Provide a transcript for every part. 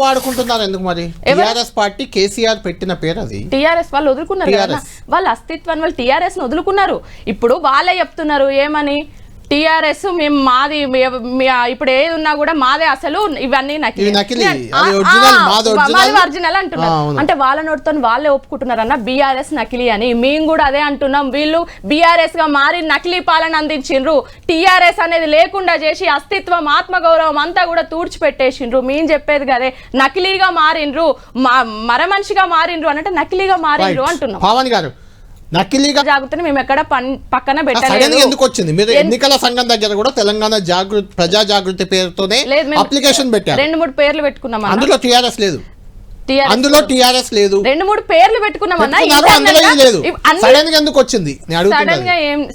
వాడుకుంటున్నారు ఎందుకు మరి? టిఆర్ఎస్ పార్టీ కేసీఆర్ పెట్టిన పేరు అది. టిఆర్ఎస్ వాళ్ళు వదులుకున్నారు కదా, వాళ్ళ అస్తిత్వాన్ని వాళ్ళు టిఆర్ఎస్ ను వదులుకున్నారు. ఇప్పుడు వాళ్ళే చెప్తున్నారు ఏమని, టిఆర్ఎస్ మేము మాది, ఇప్పుడు ఏది ఉన్నా కూడా మాదే, అసలు ఇవన్నీ ఒరిజినల్ అంటున్నారు. అంటే వాళ్ళ నోటితో వాళ్ళే ఒప్పుకుంటున్నారు అన్న బీఆర్ఎస్ నకిలీ అని. మేము కూడా అదే అంటున్నాం. వీళ్ళు బీఆర్ఎస్ గా మారి నకిలీ పాలన అందించిండ్రు, టిఆర్ఎస్ అనేది లేకుండా చేసి అస్తిత్వం ఆత్మగౌరవం అంతా కూడా తూడ్చిపెట్టేసిండ్రు. మేము చెప్పేది కదే, నకిలీగా మారిండ్రు, మరమనిషిగా మారిండ్రు అంటే నకిలీగా మారిండ్రు అంటున్నాం. పవన్ గారు నకిలీగా జాగ్రత్తని మేము ఎక్కడ పక్కన పెట్టలేదు. ఎందుకు వచ్చింది? మీరు ఎన్నికల సంఘం దగ్గర కూడా తెలంగాణ ప్రజా జాగృతి పేరుతోనే అప్లికేషన్ పెట్టారు. 2-3 పేర్లు పెట్టుకున్నాం, అందులో టిఆర్ఎస్ లేదు, అందులో టిఆర్ఎస్ లేదు. 2-3 పేర్లు పెట్టుకున్నామన్నా, ఎందుకు వచ్చింది?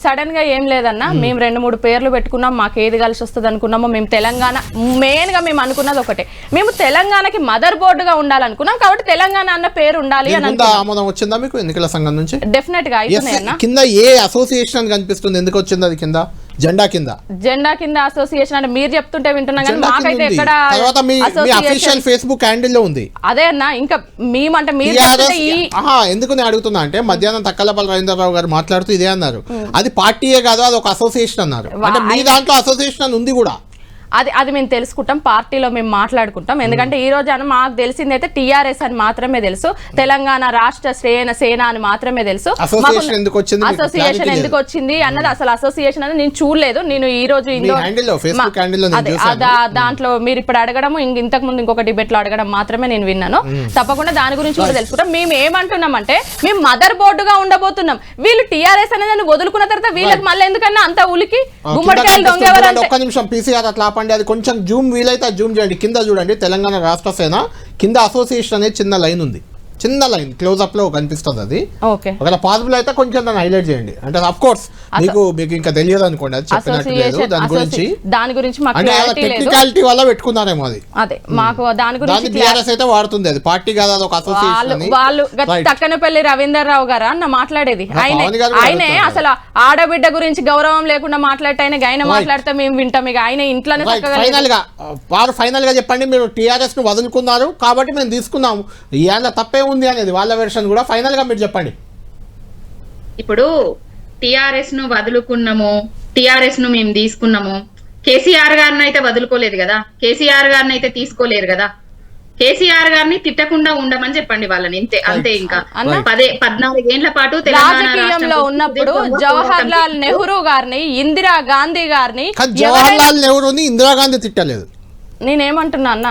సడన్ గా ఏం లేదన్నా. మేము 2-3 పేర్లు పెట్టుకున్నాం. మాకు ఏది కలిసి వస్తుంది అనుకున్నామో, మేము తెలంగాణ మెయిన్ గా మేము అనుకున్నది ఒకటే, మేము తెలంగాణకి మదర్ బోర్డు గా ఉండాలనుకున్నాం. కాబట్టి తెలంగాణ అన్న పేరు ఉండాలి అని. ఆమోదం వచ్చిందా మీకు ఎన్నికల సంఘం నుంచి? డెఫినెట్ గా అయిపోయింది. కింద ఏ అసోసియేషన్ కనిపిస్తుంది? ఎందుకు వచ్చింది అది కింద? జెండా కింద అసోసియేషన్ అంటే మీరు చెప్తుంటే వింటున్నా కానీ మాకైతే ఎక్కడ ఫేస్బుక్ హ్యాండిల్ లో ఉంది. అదే అన్న, ఇంకా మేమంటే మీరు ఎందుకు నేను అడుగుతున్నా అంటే, మధ్యాహ్నం తక్కలపల్లి రవీంద్రరావు గారు మాట్లాడుతూ ఇదే అన్నారు, అది పార్టీయే కాదు అది ఒక అసోసియేషన్ అన్నారు. అంటే మీ దాంట్లో అసోసియేషన్ అని ఉంది కూడా. అది మేము తెలుసుకుంటాం, పార్టీలో మేము మాట్లాడుకుంటాం. ఎందుకంటే ఈ రోజు మాకు తెలిసిందైతే టిఆర్ఎస్ అని మాత్రమే తెలుసు, తెలంగాణ రాష్ట్ర సేన అని మాత్రమే తెలుసు. అసోసియేషన్ ఎందుకు వచ్చింది అన్నది, అసలు అసోసియేషన్ అనేది నేను చూడలేదు. నేను ఈ రోజు దాంట్లో మీరు ఇప్పుడు అడగడం, ఇంతకు ముందు ఇంకొక డిబేట్ లో అడగడం మాత్రమే నేను విన్నాను. తప్పకుండా దాని గురించి కూడా తెలుసుకుంటాం. మేము ఏమంటున్నామంటే, మేము మదర్ బోర్డుగా ఉండబోతున్నాం. వీళ్ళు టిఆర్ఎస్ అనేది వదులుకున్న తర్వాత వీళ్ళకి మళ్ళీ ఎందుకన్నా అంత ఉలికి గుమ్మడికాయలు దొంగ. అది కొంచెం జూమ్ వీలైతే జూమ్ చేయండి. కింద చూడండి, తెలంగాణ రాష్ట్ర సేన కింద అసోసియేషన్ అనేది చిన్న లైన్ ఉంది, చిన్న లైన్ క్లోజ్ అప్ లో కనిపిస్తుంది. అది ఒకవేళ పాసిబుల్ అయితే కొంచెం దాన్ని హైలైట్ చేయండి. అంటే అఫ్ కోర్స్ మీకు ఇంకా తెలియదు అనుకోండి, అది చెప్పినట్లేదు. దాని గురించి టెక్నికాలిటీ వల్ల పెట్టుకున్నారేమో అది. అదే మాకు దాని గురించి టీఆర్ఎస్ అయితే వాడుతుంది, అది పార్టీ కాదు, అది ఒక అసోసియేషన్. వాళ్ళు తక్కనపల్లి రవీంద్రరావు గారు అన్న మాట్లాడేది, ఆయనే అసలు ఆడబిడ్డ గురించి గౌరవం లేకుండా మాట్లాడితే ఆయన మాట్లాడితే మేము వింటాం. ఇక ఆయన ఇంట్లోనే ఫైనల్ గా చెప్పండి, మీరు టీఆర్ఎస్ ను వదులుకున్నారు కాబట్టి మేము తీసుకున్నాము, ఇవాళ తప్పే ఉంది అనేది వాళ్ళ వెర్షన్ కూడా. ఫైనల్ గా మీరు చెప్పండి. ఇప్పుడు టిఆర్ఎస్ ను వదులుకున్నాము, టిఆర్ఎస్ ను మేము తీసుకున్నాము. కేసీఆర్ గారిని అయితే వదులుకోలేదు కదా, కేసీఆర్ గారిని అయితే తీసుకోలేరు కదా. కేసీఆర్ గారిని తిట్టకుండా ఉండమని చెప్పండి వాళ్ళని, అంతే. ఇంకా 14 ఏళ్ల పాటు రాజకీయంలో ఉన్నప్పుడు జవహర్ లాల్ నెహ్రూ గారిని, ఇందిరా గాంధీ గారిని, జవహర్ లాల్ నెహ్రూని ఇందిరాగాంధీ తిట్టలేదు. నేనేమంటున్నా అన్న,